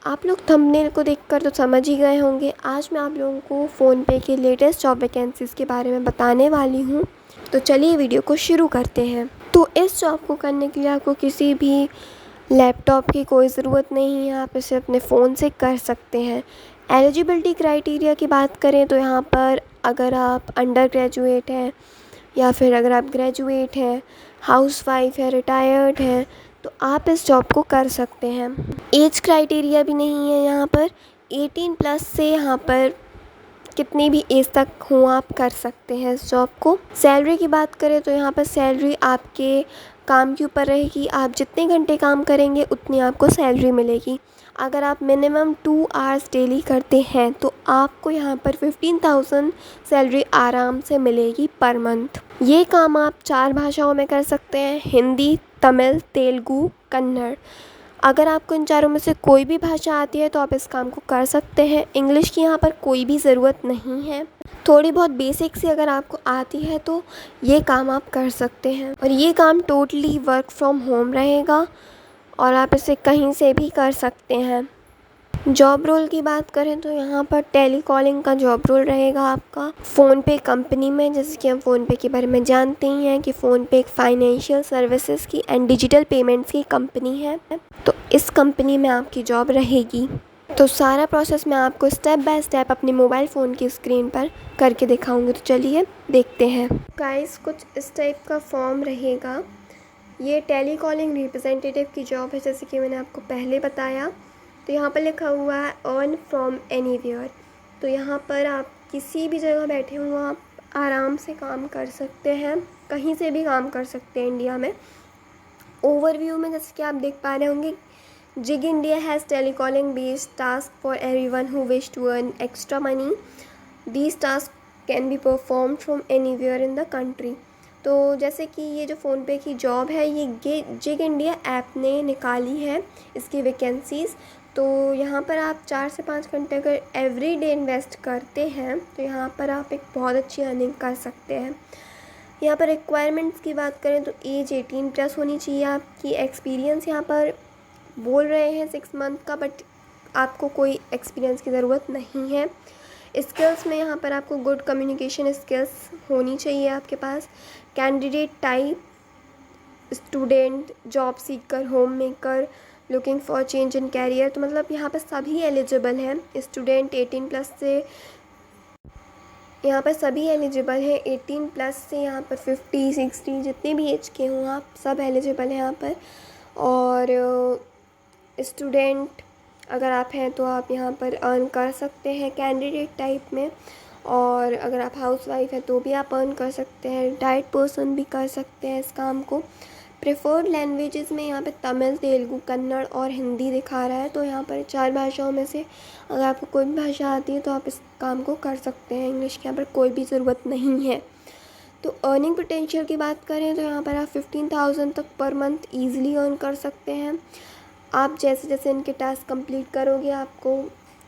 आप लोग थंबनेल को देखकर तो समझ ही गए होंगे। आज मैं आप लोगों को फ़ोनपे के लेटेस्ट जॉब वैकेंसीज़ के बारे में बताने वाली हूँ। तो चलिए वीडियो को शुरू करते हैं। तो इस जॉब को करने के लिए आपको किसी भी लैपटॉप की कोई ज़रूरत नहीं है, आप इसे अपने फ़ोन से कर सकते हैं। एलिजिबिलिटी क्राइटेरिया की बात करें तो यहाँ पर अगर आप अंडर ग्रेजुएट हैं या फिर अगर आप ग्रेजुएट हैं, हाउसवाइफ है, रिटायर्ड हैं, तो आप इस जॉब को कर सकते हैं। एज क्राइटेरिया भी नहीं है यहाँ पर, 18+ से यहाँ पर कितनी भी एज तक हो आप कर सकते हैं इस जॉब को। सैलरी की बात करें तो यहाँ पर सैलरी आपके काम के ऊपर रहेगी, आप जितने घंटे काम करेंगे उतनी आपको सैलरी मिलेगी। अगर आप मिनिमम 2 आवर्स डेली करते हैं तो आपको यहाँ पर 15,000 सैलरी आराम से मिलेगी पर मंथ। ये काम आप 4 भाषाओं में कर सकते हैं, हिंदी, तमिल, तेलुगु, कन्नड़। अगर आपको इन चारों में से कोई भी भाषा आती है तो आप इस काम को कर सकते हैं। इंग्लिश की यहाँ पर कोई भी ज़रूरत नहीं है। थोड़ी बहुत बेसिक सी अगर आपको आती है तो ये काम आप कर सकते हैं। और ये काम टोटली वर्क फ्रॉम होम रहेगा और आप इसे कहीं से भी कर सकते हैं। जॉब रोल की बात करें तो यहाँ पर टेली कॉलिंग का जॉब रोल रहेगा आपका फ़ोनपे कंपनी में। जैसे कि हम फ़ोनपे के बारे में जानते ही हैं कि फ़ोनपे एक फाइनेंशियल सर्विसेज की एंड डिजिटल पेमेंट्स की कंपनी है। तो इस कंपनी में आपकी जॉब रहेगी। तो सारा प्रोसेस मैं आपको स्टेप बाय स्टेप अपने मोबाइल फ़ोन की स्क्रीन पर करके दिखाऊंगी। तो चलिए देखते हैं। गाइस, कुछ इस टाइप का फॉर्म रहेगा। ये टेली कॉलिंग रिप्रेजेंटेटिव की जॉब है, जैसे कि मैंने आपको पहले बताया। तो यहाँ पर लिखा हुआ है अर्न फ्रॉम एनीवेयर। तो यहाँ पर आप किसी भी जगह बैठे हुए आप आराम से काम कर सकते हैं, कहीं से भी काम कर सकते हैं इंडिया में। ओवरव्यू में जैसे कि आप देख पा रहे होंगे, Jig India has telecalling based task for everyone who wish to earn extra money. These task can be perform from anywhere in the country. तो जैसे कि ये जो फ़ोनपे की जॉब है ये जिग इंडिया ऐप ने निकाली है इसकी वैकेंसीज़। तो यहाँ पर आप 4 से 5 घंटे अगर एवरी डे इन्वेस्ट करते हैं तो यहाँ पर आप एक बहुत अच्छी अर्निंग कर सकते हैं। यहाँ पर रिक्वायरमेंट्स की बात करें तो एज 18+ होनी चाहिए आपकी। एक्सपीरियंस यहाँ पर बोल रहे हैं 6 मंथ का, बट आपको कोई एक्सपीरियंस की ज़रूरत नहीं है। स्किल्स में यहाँ पर आपको गुड कम्युनिकेशन स्किल्स होनी चाहिए आपके पास। Candidate type student, job seeker, home maker, looking for change in career. तो मतलब यहाँ पर सभी एलिजिबल हैं। स्टूडेंट 18+ से यहाँ पर सभी एलिजिबल हैं। 18+ से यहाँ पर 50, 60 जितने भी एज के हों आप सब एलिजिबल हैं यहाँ पर। और स्टूडेंट अगर आप हैं तो आप यहाँ पर अर्न कर सकते हैं कैंडिडेट टाइप में। और अगर आप हाउसवाइफ हैं तो भी आप अर्न कर सकते हैं। रिटायर्ड पर्सन भी कर सकते हैं इस काम को। प्रेफर्ड लैंग्वेजेस में यहाँ पे तमिल, तेलुगु, कन्नड़ और हिंदी दिखा रहा है। तो यहाँ पर 4 भाषाओं में से अगर आपको कोई भी भाषा आती है तो आप इस काम को कर सकते हैं। इंग्लिश की यहाँ पर कोई भी ज़रूरत नहीं है। तो अर्निंग पोटेंशियल की बात करें तो यहाँ पर आप 15,000 तक पर मंथ ईज़िली अर्न कर सकते हैं। आप जैसे जैसे इनके टास्क कंप्लीट करोगे आपको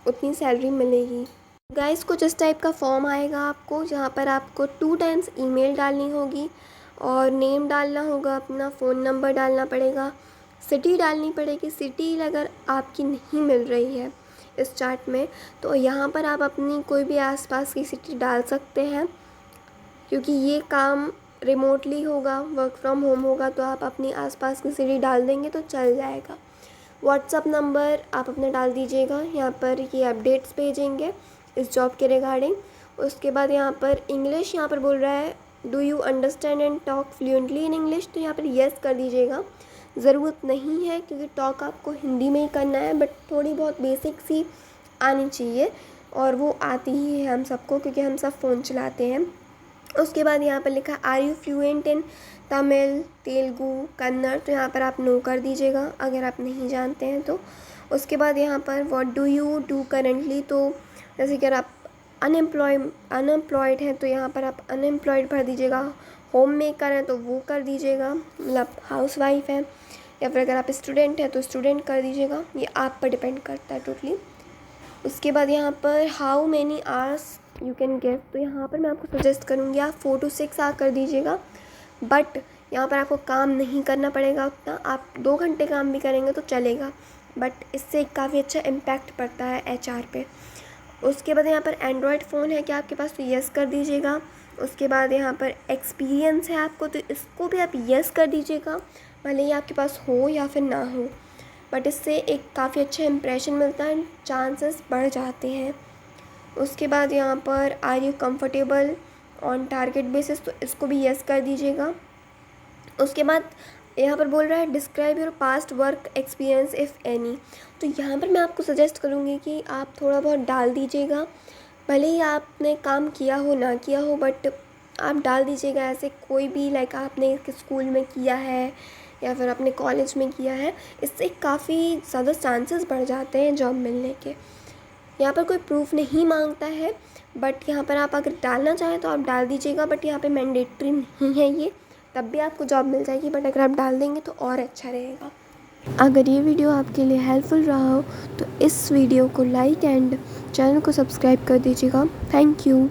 उतनी सैलरी मिलेगी। गाइस, कुछ इस टाइप का फॉर्म आएगा आपको, जहाँ पर आपको 2 टाइम्स ईमेल डालनी होगी और नेम डालना होगा, अपना फ़ोन नंबर डालना पड़ेगा, सिटी डालनी पड़ेगी। सिटी अगर आपकी नहीं मिल रही है इस चार्ट में तो यहाँ पर आप अपनी कोई भी आसपास की सिटी डाल सकते हैं, क्योंकि ये काम रिमोटली होगा, वर्क फ्रॉम होम होगा। तो आप अपनी आसपास की सिटी डाल देंगे तो चल जाएगा। व्हाट्सअप नंबर आप अपना डाल दीजिएगा। यहाँ पर ये अपडेट्स भेजेंगे इस जॉब के रिगार्डिंग। उसके बाद यहाँ पर इंग्लिश यहाँ पर बोल रहा है do you understand and talk fluently in English. तो यहाँ पर येस कर दीजिएगा। ज़रूरत नहीं है क्योंकि टॉक आपको हिंदी में ही करना है, बट थोड़ी बहुत बेसिक सी आनी चाहिए और वो आती ही है हम सबको, क्योंकि हम सब फ़ोन चलाते हैं। उसके बाद यहाँ पर लिखा are you fluent in Tamil, Telugu, Kannada. तो यहाँ पर आप नो कर दीजिएगा अगर आप नहीं जानते हैं तो। उसके बाद यहाँ पर what do you do currently. तो जैसे कि अगर आप अनएम्प्लॉयड हैं तो यहाँ पर आप अनएम्प्लॉयड भर दीजिएगा। होम मेकर हैं तो वो कर दीजिएगा, मतलब हाउसवाइफ है। या फिर अगर आप स्टूडेंट हैं तो स्टूडेंट कर दीजिएगा, ये आप पर डिपेंड करता है टोटली। उसके बाद यहाँ पर how many hours you can give. तो यहाँ पर मैं आपको सजेस्ट करूँगी आप 4 to 6 आवर कर दीजिएगा, बट यहाँ पर आपको काम नहीं करना पड़ेगा उतना। आप 2 घंटे काम भी करेंगे तो चलेगा, बट इससे काफ़ी अच्छा इम्पैक्ट पड़ता है HR पे। उसके बाद यहाँ पर एंड्रॉयड फ़ोन है क्या आपके पास, तो यस कर दीजिएगा। उसके बाद यहाँ पर एक्सपीरियंस है आपको, तो इसको भी आप यस कर दीजिएगा, भले ही आपके पास हो या फिर ना हो, बट इससे एक काफ़ी अच्छा इंप्रेशन मिलता है, चांसेस बढ़ जाते हैं। उसके बाद यहाँ पर are you comfortable on target basis, तो इसको भी यस कर दीजिएगा। उसके बाद यहाँ पर बोल रहा है describe your past work experience if any, तो यहाँ पर मैं आपको सजेस्ट करूँगी कि आप थोड़ा बहुत डाल दीजिएगा, भले ही आपने काम किया हो ना किया हो, बट आप डाल दीजिएगा ऐसे कोई भी, लाइक आपने स्कूल में किया है या फिर अपने कॉलेज में किया है, इससे काफ़ी ज़्यादा चांसेस बढ़ जाते हैं जॉब मिलने के। यहाँ पर कोई प्रूफ नहीं मांगता है, बट यहाँ पर आप अगर डालना चाहें तो आप डाल दीजिएगा, बट यहाँ पे मैंडेटरी नहीं है ये, तब भी आपको जॉब मिल जाएगी, बट अगर आप डाल देंगे तो और अच्छा रहेगा। अगर ये वीडियो आपके लिए हेल्पफुल रहा हो तो इस वीडियो को लाइक एंड चैनल को सब्सक्राइब कर दीजिएगा। Thank you.